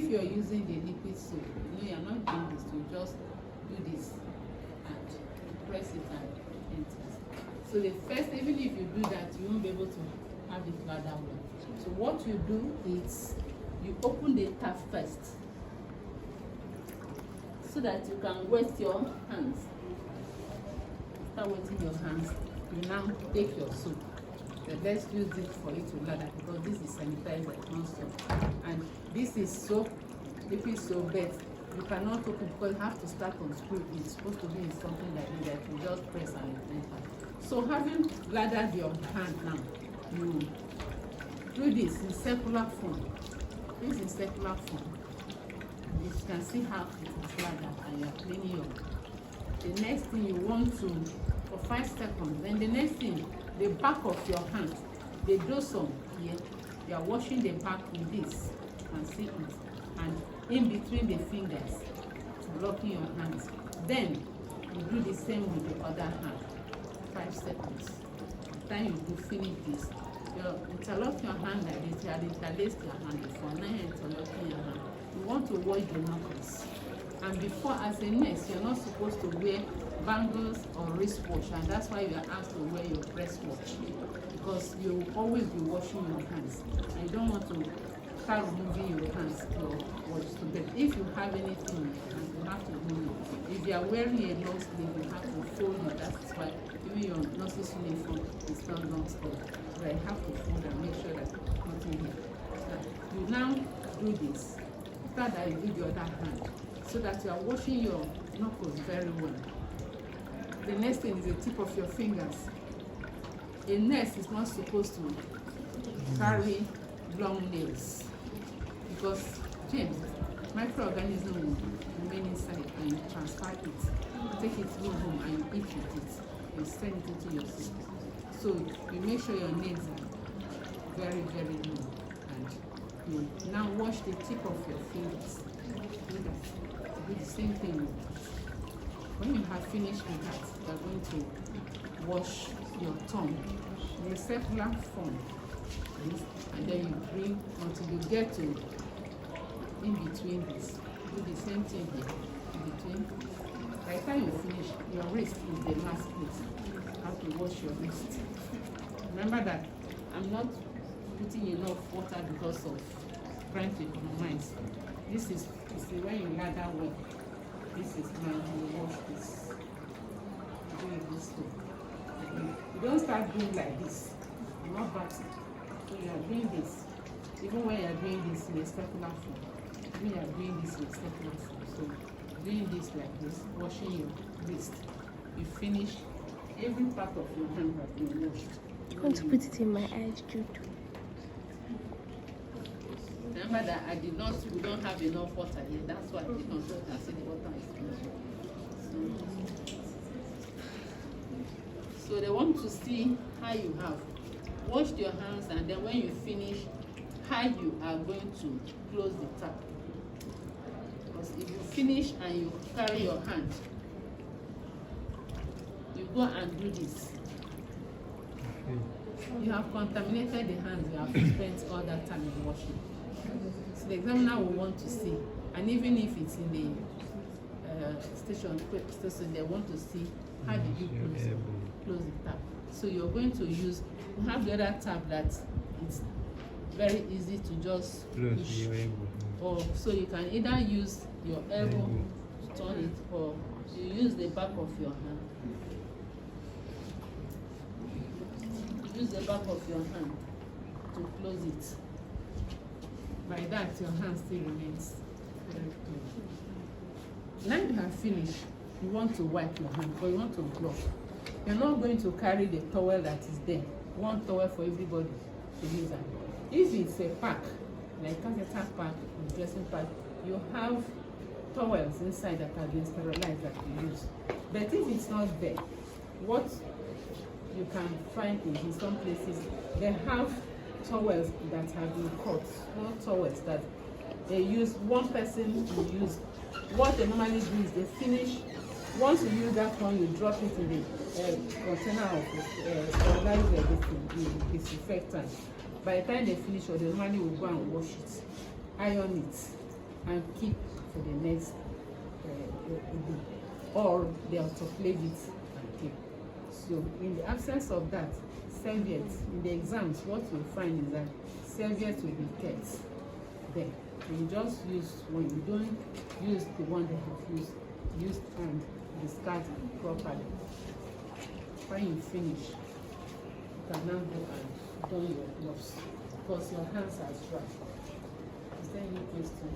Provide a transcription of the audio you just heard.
if you're using the liquid soap, you're not doing this, you just do this and press it and enter. So the first, even if you do that, you won't be able to have it ladder well. So what you do is you open the tap first so that you can wet your hands. After wetting your hands, you now take your soap. Let's use it for it to lather because this is sanitizer, not soap. And this is soap, liquid soap, but you cannot open because you have to start unscrew. It's supposed to be in something like this that you just press and it enter. So having lathered your hand now, you do this in circular form. This is circular form. You can see how it is lathered and you are cleaning your. The next thing you want to, for 5 seconds, then the next thing, the back of your hand, the dorsum here, you are washing the back with this. You can see it. And in between the fingers, blocking your hands. Then you do the same with the other hand. 5 seconds. Then you do finish this. You interlock your hand like this. You have interlaced your hand before. Now you're interlocking your hand. You want to wash the knuckles. And before, as a nurse, you're not supposed to wear bangles or wristwatch, and that's why you are asked to wear your wristwatch, because you will always be washing your hands. And you don't want to start removing your hands or watch. So that if you have anything in your hands, you have to remove it. If you are wearing a long sleeve, you have to fold it. That's why even your nurse's uniform is not long sleeve. So I have to fold and make sure that nothing here. You now do this. After that, you do the other hand, so that you are washing your knuckles very well. The next thing is the tip of your fingers. A nurse is not supposed to carry long nails because James, microorganisms will remain inside and you transfer it. You take it home and you eat with it. You send it into your system. So you make sure your nails are very, very long. And you now wash the tip of your fingers. Do that. Do the same thing with that. When you have finished with that, you are going to wash your tongue in a circular form. And then you bring until you get to in between this. Do the same thing here. In between. By the time you finish, your wrist is the last place. You have to wash your wrist. Remember that I'm not putting enough water because of trying to economize. This is when you lather well. This is now you wash this. Do it this way. You don't start doing like this. You're not batting. So you are doing this. Even when you are doing this in a circular form. Even you are doing this in a circular form. So doing this like this, washing your wrist. You finish, every part of your hand has been washed. I want to put it in my eyes, Jude. Remember that we don't have enough water here. That's why you can see the water is finished. So they want to see how you have washed your hands, and then when you finish, how you are going to close the tap. Because if you finish and you carry your hand, you go and do this. You have contaminated the hands. You have spent all that time in washing. So the examiner will want to see, and even if it's in the station, they want to see how did you close the tap. So you're going to use, you have the other tap that it's very easy to just push. Or so you can either use your elbow to turn it, or you use the back of your hand. Use the back of your hand to close it. By that, your hand still remains very clean. Now you have finished, you want to wipe your hand, or you want to block. You're not going to carry the towel that is there. One towel for everybody to use. If it's a pack, like catheter pack, dressing pack, you have towels inside that have been sterilized that you use. But if it's not there, what you can find in some places, they have towels that have been cut, small towels that they use. One person will use. What they normally do is they finish. Once you use that one, you drop it in the container of sterilizer, the disinfectant. By the time they finish, or they normally will go and wash it, iron it. and keep for the next day, or they autoclave it and keep. So in the absence of that, serviettes in the exams, what you find is that serviettes will be kept there. You just use one, you don't use the one they have used and discard it properly. When you finish, you can now go and don your gloves because your hands are dry. Is there any question?